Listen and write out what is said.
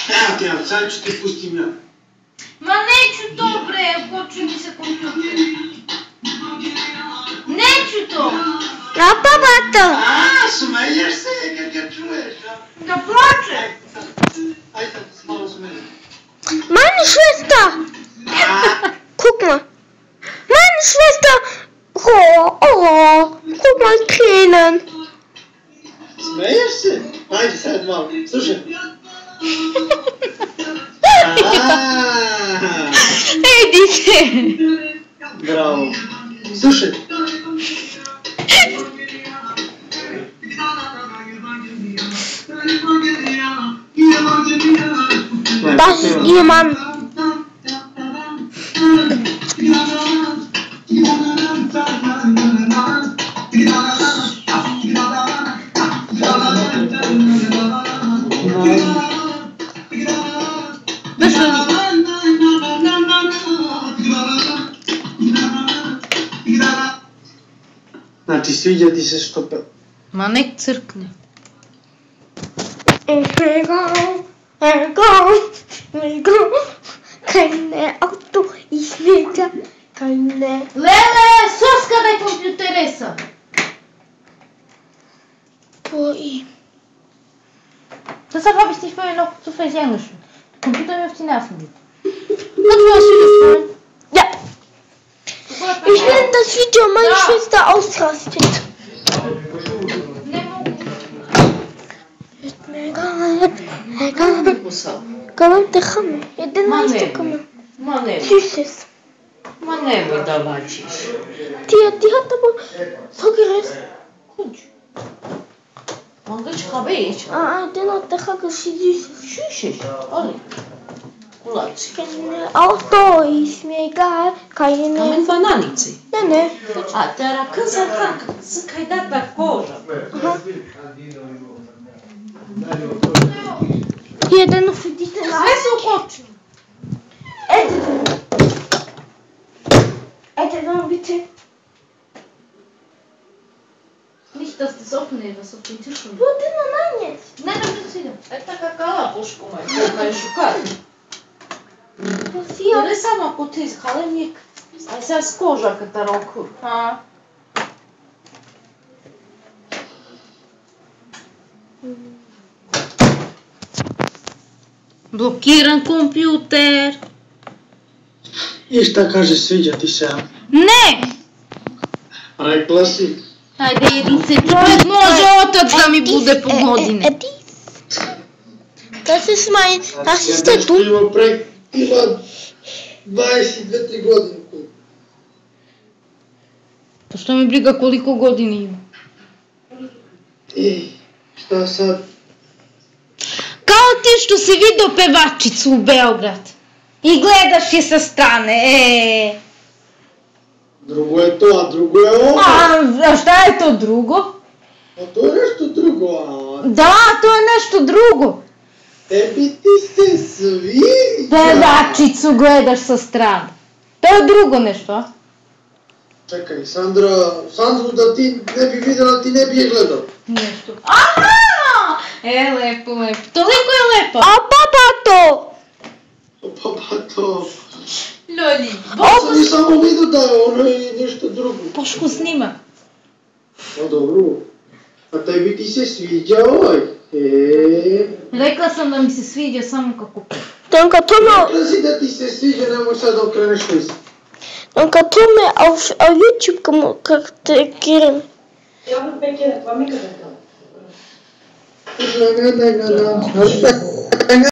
Evo ti ja, sad ću ti pustim ja. Ma neću to bre, hoću mi se kompjuter. Neću to! A babato! A, smeješ se kad ga čuješ, a? Da plače! Ajde sad se malo smeješ. Meine Schwester! Guck mal! Meine Schwester! Guck mal, Tränen! Smeješ se? Ajde sad malo, slušaj. Idite! Bravo. Slušaj. Das ist ihr Mann. Znači, sviđa ti se što pe... Ma nek crkne. Keine Auto, ich will da keine... Lele, soska daj kompjuteresa! Boi. Deshalb habe ich dich vorher noch zufällig angeschrieben. Der Computer mir auf die Nerven geht. Und du hast wieder Ja. Ich will das Video, meine Schwester ausrastet. Kalam te hame. Jedino isto kama. Ma ne, Süßes. ma nemoj da lačiš. Ti tamo Sogeres. Kuđu. Mogę ci powiedzieć. Den hat der Hacke süßes. Šušiš, ali. Lači. Keine Auto, ist mir egal. Keine... Amen bananici. Ne. A teraz kıza tak, skaj da koža. Jedno für dich. Sve su koču. Dann bitte. Nicht, dass das offene, was auf den Tisch liegt. Wo denn noch jetzt? Не, не сидим. Это какая пушка моя, какая шукать. Красиво. Не само потис, халемник. А сега с кожа като рокур. Блокиран компютер. I šta kaže, sviđa ti se, a? Не! Rekla si. Ajde, idem se čovjek, može otac da mi bude po godine. Das ist der Što ima pre... Ima 22-3 godine. Pa što mi briga koliko godina ima? I šta sad? Kao ti što si vidio pevačicu u Beograd i gledaš je sa strane, Drugo je to, a drugo je ovo. A šta je to drugo? A to je nešto drugo, a... Da, to je nešto drugo. Tebi ti se sviđa. Pevačicu gledaš sa strane. To je drugo nešto, a? Čekaj, Sandru da ti ne bi vidjela, ti ne bi je gledao. Nešto. Aha! Lepo. Toliko je lepo. A babato! Pa to... Loli. Ja sam i samo vidio da je ono i nešto drugo. Poško snima. Pa dobro. A tebi ti se sviđa ovaj? Rekla sam da mi se sviđa samo kako pe. Dann kann Tom Rekla si da ti se sviđa, nemoj sad okreneš list. Dann kann Tom auf YouTube kommentieren. Ja, aber Becky, was mir gesagt hat. Na.